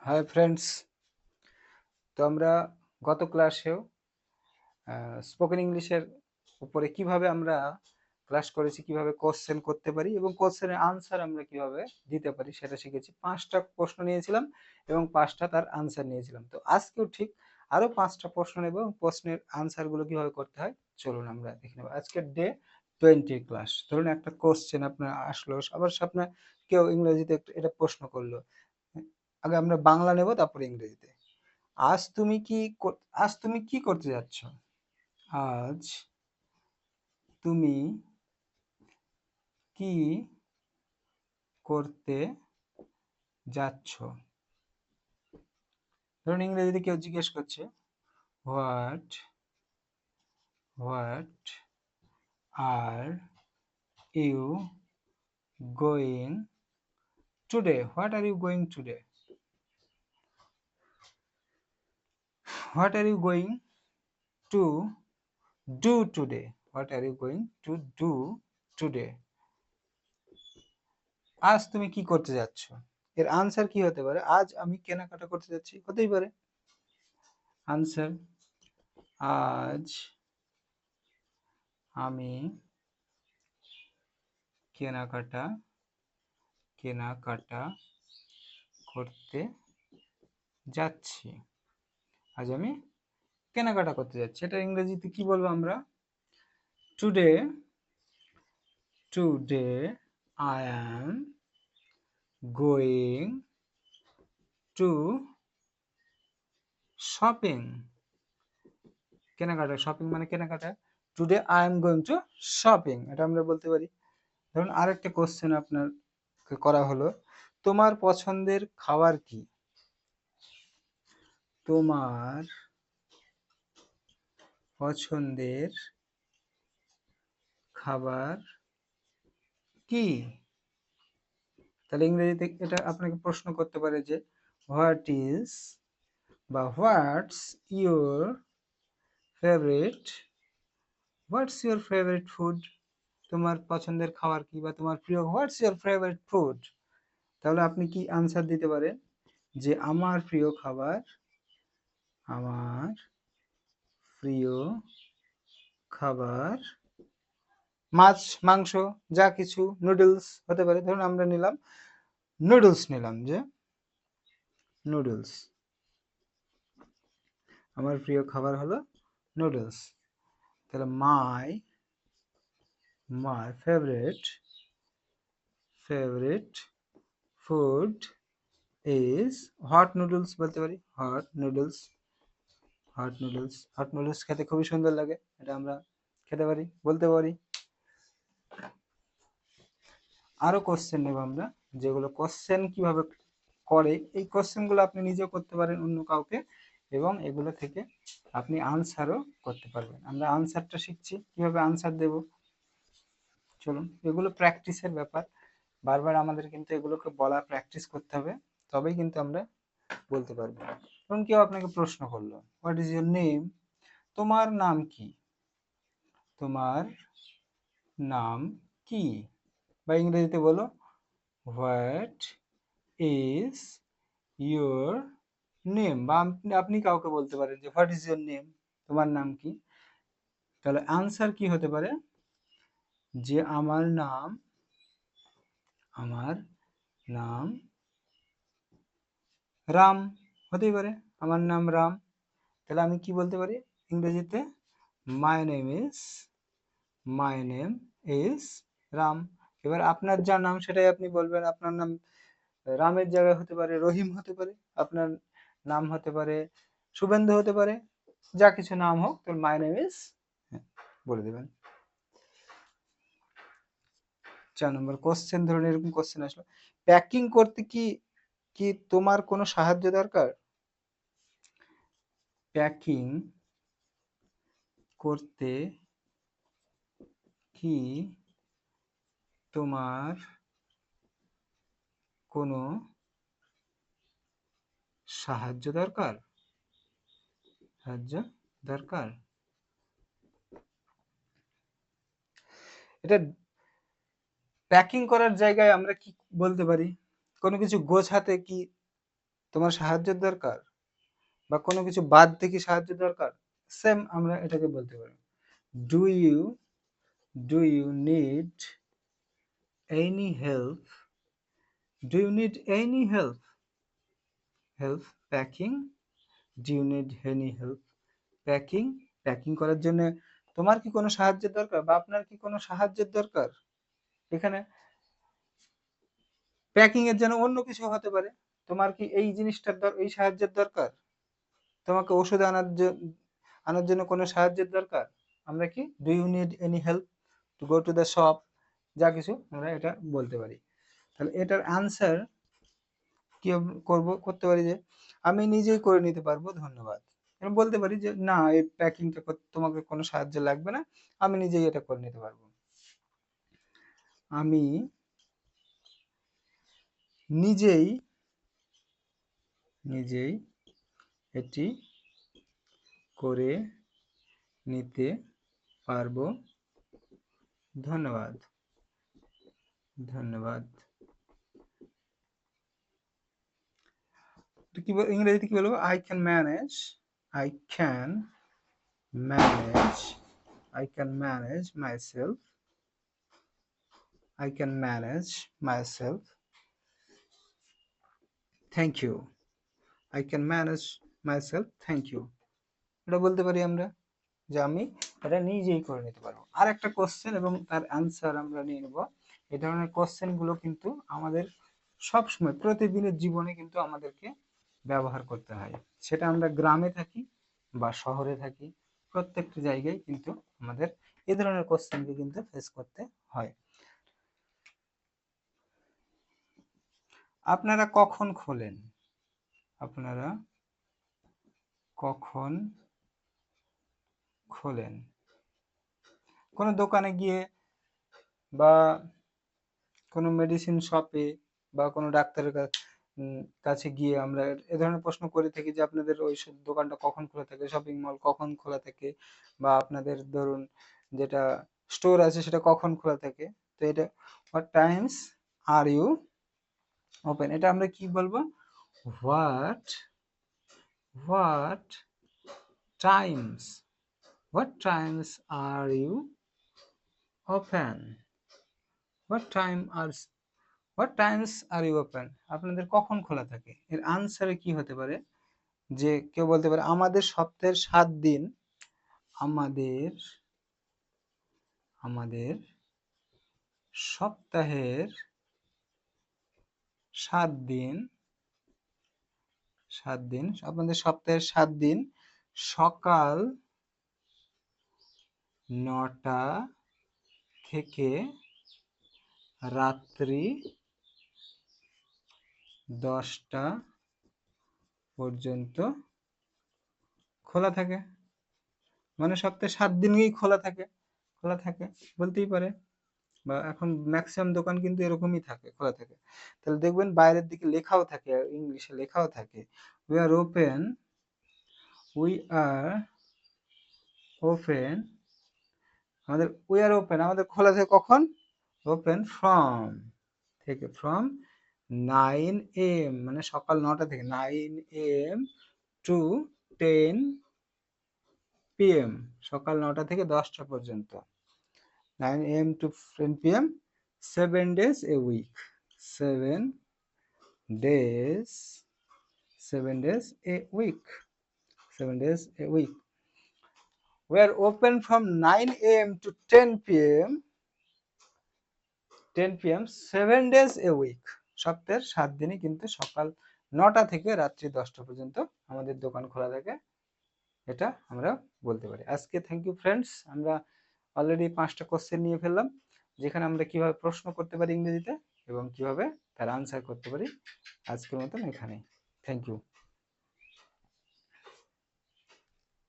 Hi friends. তো আমরা গত ক্লাসেও স্পোকেন ইংলিশের উপরে কিভাবে আমরা ক্লাস করেছি, কিভাবে কোশ্চেন করতে পারি এবং কোশ্চেনের আনসার আমরা কিভাবে দিতে পারি সেটা শিখেছি। 5টা প্রশ্ন নিয়েছিলাম এবং 5টা তার আনসার নিয়েছিলাম। তো আজকেও ঠিক আরো 5টা প্রশ্ন নেব এবং প্রশ্নের আনসারগুলো কিভাবে করতে হয় চলুন আমরা দেখে নেব। আজকের ডে 20 ক্লাস। ধরুন একটা কোশ্চেন আপনার আসলো, আবার আপনার কেউ ইংরেজিতে এটা প্রশ্ন করলো। আগে আমরা বাংলা নেব, তারপরে ইংরেজিতে। আজ তুমি কি করতে যাচ্ছ? আজ তুমি কি করতে যাচ্ছ? ধরুন ইংরেজিতে কেউ জিজ্ঞেস করছে, what what are you going today? What are you going today? What are you going to do today? What are you going to do today? আজ তুমি কি করতে যাচ্ছ? এর আনসার কি হতে পারে? আজ আমি কেনাকাটা করতে যাচ্ছি, হতেই পারে। আনসার, আজ আমি কেনাকাটা করতে যাচ্ছি। আজ আমি কেনাকাটা করতে যাচ্ছি। এটা ইংরেজিতে কি বলবো আমরা? Today I am going to shopping. কেনাকাটা, শপিং মানে কেনাকাটা। Today I am going to shopping, এটা আমরা বলতে পারি। ধরুন আরেকটা কোশ্চেন আপনার করা হলো, তোমার পছন্দের খাবার কি? তোমার পছন্দের খাবার কি? তাহলে ইংরেজিতে এটা আপনাকে প্রশ্ন করতে পারে যে হোয়াটস ইউর ফেভারিট ফুড? তোমার পছন্দের খাবার কি বা তোমার প্রিয়, হোয়াটস ইউর ফেভারিট ফুড? তাহলে আপনি কি আনসার দিতে পারেন যে আমার প্রিয় খাবার মাছ, মাংস, যা কিছু, নুডলস হতে পারে। ধরুন আমরা নিলাম নুডলস, যে নুডলস, আমার প্রিয় খাবার হলো নুডলস। তাহলে my favourite food is hot noodles বলতে পারি। হট নুডলস খেতে খুবই সুন্দর লাগে, এটা আমরা খেতে পারি, বলতে পারি। আরো কোশ্চেন নেব আমরা, যেগুলো কোশ্চেন কিভাবে করে এই কোশ্চেনগুলো আপনি নিজেও করতে পারেন অন্য কাউকে, এবং এগুলো থেকে আপনি আনসারও করতে পারবেন। আমরা আনসারটা শিখছি, কিভাবে আনসার দেব। চলুন, এগুলো প্র্যাকটিসের ব্যাপার, বারবার আমাদের কিন্তু এগুলোকে বলা, প্র্যাকটিস করতে হবে, তবেই কিন্তু আমরা বলতে পারবো। ধরুন কেউ আপনাকে প্রশ্ন করলো, হোয়াট ইজ ইউর নেম? তোমার নাম কি? তোমার নাম কি? বা ইংরেজিতে বলো, হোয়াট ইজ ইউর নেম? বা আপনি কাউকে বলতে পারেন যে হোয়াট ইজ ইউর নেম? তোমার নাম কি? তাহলে আনসার কি হতে পারে? যে আমার নাম রাম, হতেই পারে, আমার নাম রাম। তাহলে আমি কি বলতে পারি ইংরেজিতে? My name is Ram. এবার আপনার যা নাম সেটাই আপনি বলবেন। আপনার নাম রামের জায়গায় হতে পারে রহিম, হতে পারে আপনার নাম, হতে পারে শুভেন্দু, হতে পারে, যা কিছু নাম হোক, তো মাই নেম ইজ বলে দেবেন। 4 নম্বর কোশ্চেন, ধরুন এরকম কোশ্চেন আসলো, প্যাকিং করতে কি কি তোমার কোনো সাহায্য দরকার? প্যাকিং করতে কি তোমার কোনো সাহায্য দরকার? এটা প্যাকিং করার জায়গায় আমরা কি বলতে পারি? কোনো কিছু গোছাতে কি তোমার সাহায্যের দরকার, বা কোনো কিছু বাদ দিয়ে কি সাহায্য দরকার, সেম আমরা এটাকে বলতে পারি do you need any help, do you need any help, help packing, do you need any help packing, packing করার জন্য তোমার কি কোনো সাহায্যের দরকার, বা আপনার কি কোনো সাহায্যের দরকার। এখানে প্যাকিং এর জন্য অন্য কিছু হতে পারে, তোমার কি এই জিনিসটার এই সাহায্যের দরকার, তোমাকে ওষুধ আনার জন্য কোনো সাহায্যের দরকার, আমরা কি do you need any help to go to the shop, যা কিছু আমরা এটা বলতে পারি। তাহলে এটার আনসার কি করতে পারি যে আমি নিজেই করে নিতে পারবো ধন্যবাদ। আমি বলতে পারি যে না, এই প্যাকিংটা তোমাকে কোনো সাহায্য লাগবে না, আমি নিজেই এটা করে নিতে পারবো। আমি নিজেই এটি করে নিতে পারবো ধন্যবাদ। কি ইংরেজিতে কি বলবো, I can manage, I can manage myself, I can manage myself. Thank you. I can manage myself. Thank you. এটা বলতে পারি আমরা যে আমি এটা নিজেই করে নিতে পারবো। আর একটা কোশ্চেন এবং তার অ্যান্সার আমরা নিয়ে নেব। এই ধরনের কোশ্চেন গুলো কিন্তু আমাদের সব সময় প্রতিদিনের জীবনে কিন্তু আমাদেরকে ব্যবহার করতে হয়, সেটা আমরা গ্রামে থাকি বা শহরে থাকি, প্রত্যেকটি জায়গায় কিন্তু আমাদের এই ধরনের কোশ্চেনকে কিন্তু ফেস করতে হয়। আপনারা কখন খোলেন, আপনারা কখন খোলেন, কোনো দোকানে গিয়ে বা কোনো মেডিসিন শপে বা কোনো ডাক্তারের কাছে গিয়ে আমরা এ ধরনের প্রশ্ন করে থাকি যে আপনাদের ওই দোকানটা কখন খোলা থাকে, শপিং মল কখন খোলা থাকে, বা আপনাদের ধরুন যেটা স্টোর আছে সেটা কখন খোলা থাকে। তো এটা what times are you open, এটা আমরা কি বলবো, what times, what times are you open, what times are you open, আপনাদের কখন খোলা থাকে। এর আনসারে কি হতে পারে, যে কেউ বলতে পারে আমাদের সপ্তাহের 7 দিন, আমাদের সপ্তাহের 7 দিন, আপনাদের সপ্তাহের 7 দিন সকাল 9টা থেকে রাত্রি 10টা পর্যন্ত খোলা থাকে। মানে সপ্তাহে 7 দিনই খোলা থাকে বলতেই পারে, বা এখন ম্যাক্সিমাম দোকান কিন্তু এরকমই থাকে, খোলা থাকে। তাহলে দেখবেন বাইরের দিকে লেখাও থাকে, ইংলিশে লেখাও থাকে উই আর ওপেন, আমাদের খোলা থাকে কখন, ওপেন ফ্রম 9 AM, মানে সকাল 9টা থেকে 9 AM টু 10 PM, সকাল 9টা থেকে 10টা পর্যন্ত, 9 AM to 10 PM, 7 days a week, 7 days a week, 7 days a week. We are open from 9 AM to 10 PM, 7 days a week. সপ্তাহের 7 দিনই কিন্তু সকাল 9টা থেকে রাত্রি 10টা পর্যন্ত আমাদের দোকান খোলা থাকে, এটা আমরা বলতে পারি। আজকে থ্যাংক ইউ ফ্রেন্ডস, আমরা অলরেডি 5টা কোশ্চেন নিয়ে ফেললাম, যেখানে আমরা কিভাবে প্রশ্ন করতে পারি ইংরেজিতে এবং কিভাবে তার আনসার করতে পারি। আজকের মতন এখানেই, থ্যাংক ইউ।